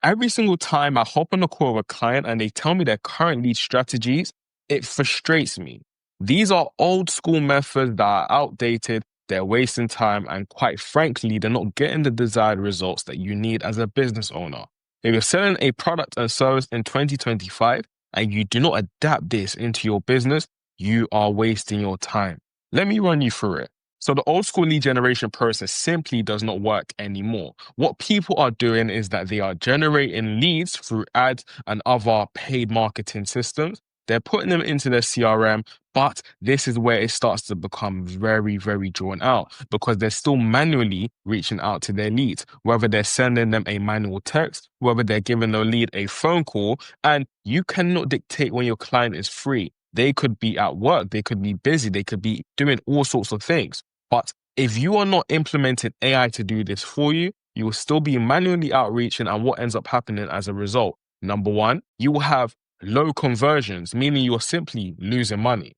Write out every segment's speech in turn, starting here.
Every single time I hop on a call with a client and they tell me their current lead strategies, it frustrates me. These are old school methods that are outdated, they're wasting time, and quite frankly, they're not getting the desired results that you need as a business owner. If you're selling a product and service in 2025 and you do not adapt this into your business, you are wasting your time. Let me run you through it. So the old school lead generation process simply does not work anymore. What people are doing is that they are generating leads through ads and other paid marketing systems. They're putting them into their CRM, but this is where it starts to become very, very drawn out because they're still manually reaching out to their leads, whether they're sending them a manual text, whether they're giving the lead a phone call, and you cannot dictate when your client is free. They could be at work, they could be busy, they could be doing all sorts of things. But if you are not implementing AI to do this for you, you will still be manually outreaching, and what ends up happening as a result? Number one, you will have low conversions, meaning you're simply losing money.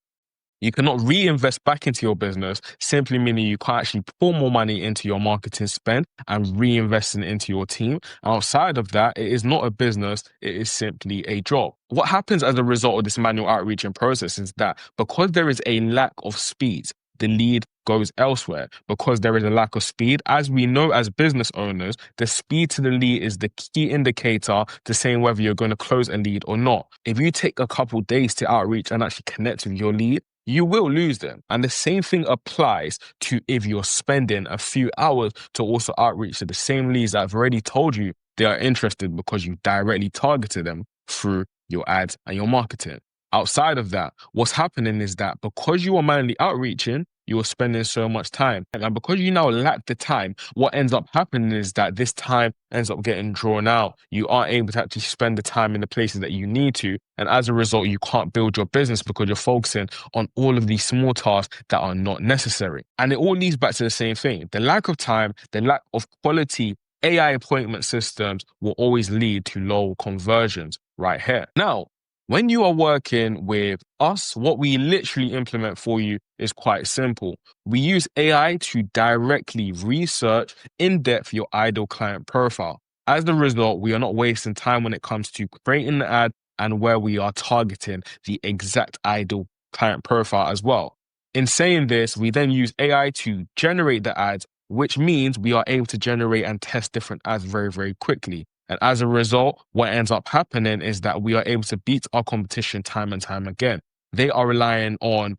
You cannot reinvest back into your business, simply meaning you can't actually pour more money into your marketing spend and reinvest it into your team. Outside of that, it is not a business, it is simply a job. What happens as a result of this manual outreaching process is that because there is a lack of speed, the lead goes elsewhere. Because there is a lack of speed, as we know as business owners, the speed to the lead is the key indicator to saying whether you're going to close a lead or not. If you take a couple days to outreach and actually connect with your lead, you will lose them. And the same thing applies to if you're spending a few hours to also outreach to the same leads that have already told you they are interested because you directly targeted them through your ads and your marketing. Outside of that, what's happening is that because you are manually outreaching, you are spending so much time. And because you now lack the time, what ends up happening is that this time ends up getting drawn out. You aren't able to actually spend the time in the places that you need to. And as a result, you can't build your business because you're focusing on all of these small tasks that are not necessary. And it all leads back to the same thing. The lack of time, the lack of quality AI appointment systems will always lead to low conversions right here. Now, when you are working with us, what we literally implement for you is quite simple. We use AI to directly research in depth your ideal client profile. As a result, we are not wasting time when it comes to creating the ad and where we are targeting the exact ideal client profile as well. In saying this, we then use AI to generate the ads, which means we are able to generate and test different ads very, very quickly. And as a result, what ends up happening is that we are able to beat our competition time and time again. They are relying on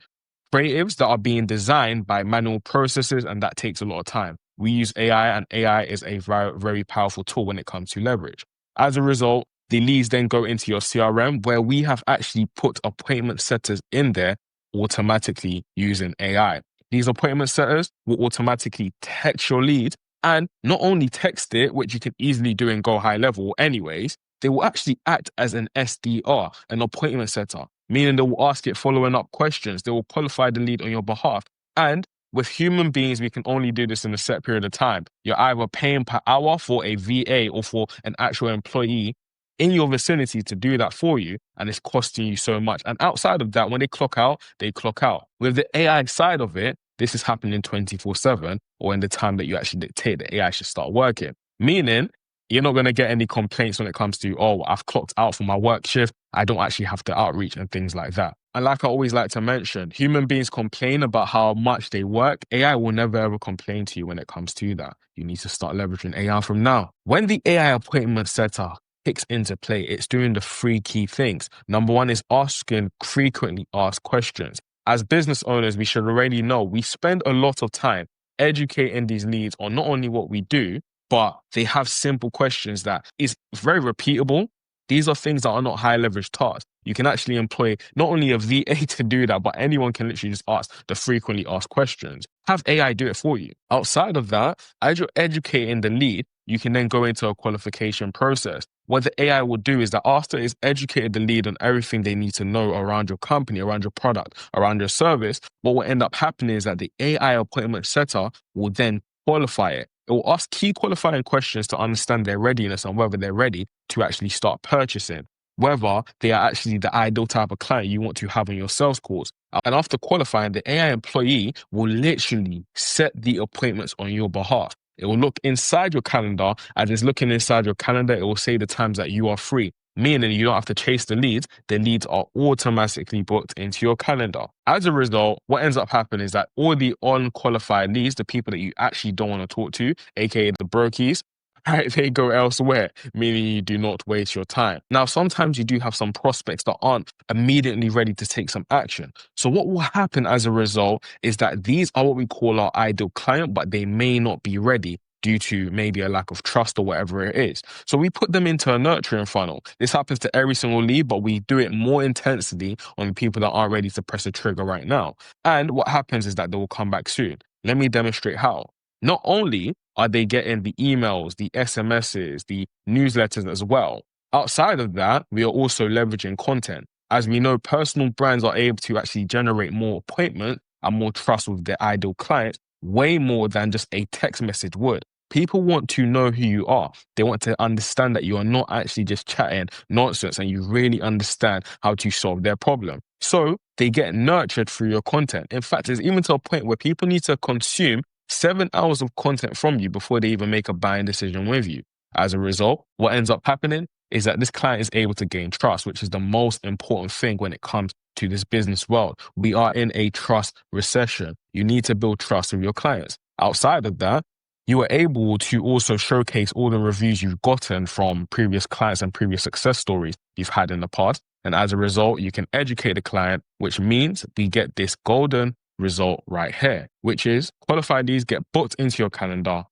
creatives that are being designed by manual processes, and that takes a lot of time. We use AI, and AI is a very, very powerful tool when it comes to leverage. As a result, the leads then go into your CRM, where we have actually put appointment setters in there automatically using AI. These appointment setters will automatically text your lead, and not only text it, which you can easily do in GoHighlevel anyways, they will actually act as an SDR, an appointment setter, meaning they will ask it following up questions. They will qualify the lead on your behalf. And with human beings, we can only do this in a set period of time. You're either paying per hour for a VA or for an actual employee in your vicinity to do that for you, and it's costing you so much. And outside of that, when they clock out, they clock out. With the AI side of it, this is happening 24/7 or in the time that you actually dictate the AI should start working. Meaning, you're not going to get any complaints when it comes to, oh, I've clocked out for my work shift. I don't actually have to outreach and things like that. And like I always like to mention, human beings complain about how much they work. AI will never ever complain to you when it comes to that. You need to start leveraging AI from now. When the AI appointment setter kicks into play, it's doing the three key things. Number one is asking frequently asked questions. As business owners, we should already know we spend a lot of time educating these leads on not only what we do, but they have simple questions that is very repeatable. These are things that are not high leverage tasks. You can actually employ not only a VA to do that, but anyone can literally just ask the frequently asked questions. Have AI do it for you. Outside of that, as you're educating the lead, you can then go into a qualification process. What the AI will do is that after it's educated the lead on everything they need to know around your company, around your product, around your service, what will end up happening is that the AI appointment setter will then qualify it. It will ask key qualifying questions to understand their readiness and whether they're ready to actually start purchasing, whether they are actually the ideal type of client you want to have on your sales calls. And after qualifying, the AI employee will literally set the appointments on your behalf. It will look inside your calendar. As it's looking inside your calendar, it will say the times that you are free, meaning you don't have to chase the leads. The leads are automatically booked into your calendar. As a result, what ends up happening is that all the unqualified leads, the people that you actually don't want to talk to, aka the brokies, right, they go elsewhere, meaning you do not waste your time. Now, sometimes you do have some prospects that aren't immediately ready to take some action. So what will happen as a result is that these are what we call our ideal client, but they may not be ready due to maybe a lack of trust or whatever it is. So we put them into a nurturing funnel. This happens to every single lead, but we do it more intensely on the people that aren't ready to press the trigger right now. And what happens is that they will come back soon. Let me demonstrate how. Not only are they getting the emails, the SMSs, the newsletters as well, outside of that, we are also leveraging content. As we know, personal brands are able to actually generate more appointments and more trust with their ideal clients, way more than just a text message would. People want to know who you are. They want to understand that you are not actually just chatting nonsense and you really understand how to solve their problem. So they get nurtured through your content. In fact, it's even to a point where people need to consume 7 hours of content from you before they even make a buying decision with you. As a result, what ends up happening is that this client is able to gain trust, which is the most important thing when it comes to this business world. We are in a trust recession. You need to build trust with your clients. Outside of that, you are able to also showcase all the reviews you've gotten from previous clients and previous success stories you've had in the past. And as a result, you can educate the client, which means we get this golden result right here, which is qualified leads get booked into your calendar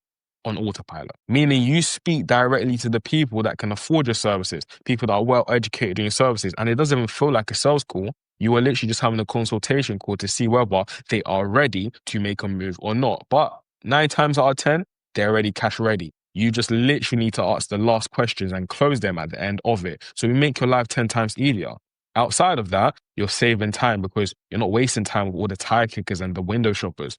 on autopilot, meaning you speak directly to the people that can afford your services, people that are well educated in your services. And it doesn't even feel like a sales call. You are literally just having a consultation call to see whether they are ready to make a move or not. But 9 times out of 10, they're already cash ready. You just literally need to ask the last questions and close them at the end of it. So we make your life 10 times easier. Outside of that, you're saving time because you're not wasting time with all the tire kickers and the window shoppers.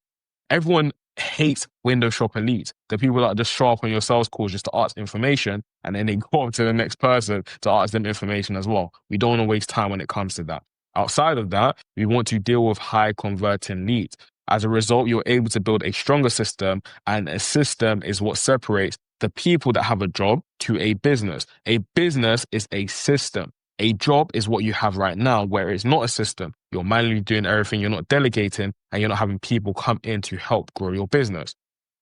Everyone hates window shopper leads. The people that just show up on your sales calls just to ask information and then they go on to the next person to ask them information as well. We don't want to waste time when it comes to that. Outside of that, we want to deal with high converting leads. As a result, you're able to build a stronger system, and a system is what separates the people that have a job to a business. A business is a system. A job is what you have right now, where it's not a system. You're manually doing everything, you're not delegating, and you're not having people come in to help grow your business.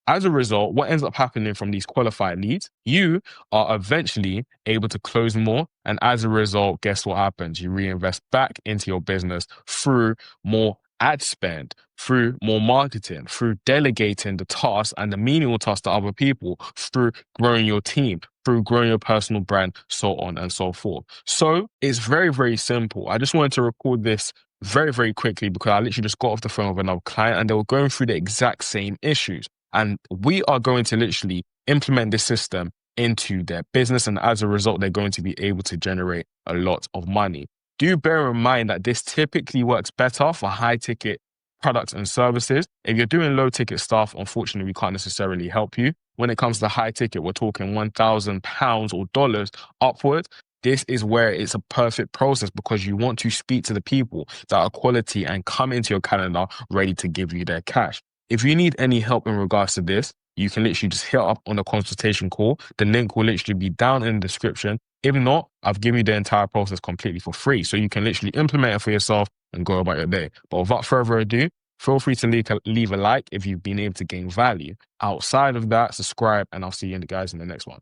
As a result, what ends up happening from these qualified leads, you are eventually able to close more. And as a result, guess what happens? You reinvest back into your business through more ad spend, through more marketing, through delegating the tasks and the menial tasks to other people, through growing your team, through growing your personal brand, so on and so forth. So it's very, very simple. I just wanted to record this very, very quickly because I literally just got off the phone with another client and they were going through the exact same issues. And we are going to literally implement this system into their business. And as a result, they're going to be able to generate a lot of money. Do bear in mind that this typically works better for high ticket products and services. If you're doing low ticket stuff, unfortunately, we can't necessarily help you. When it comes to high ticket, we're talking £1,000 or dollars upwards. This is where it's a perfect process because you want to speak to the people that are quality and come into your calendar ready to give you their cash. If you need any help in regards to this, you can literally just hit up on a consultation call. The link will literally be down in the description. If not, I've given you the entire process completely for free. So you can literally implement it for yourself and go about your day. But without further ado, feel free to leave a like if you've been able to gain value. Outside of that, subscribe and I'll see you guys in the next one.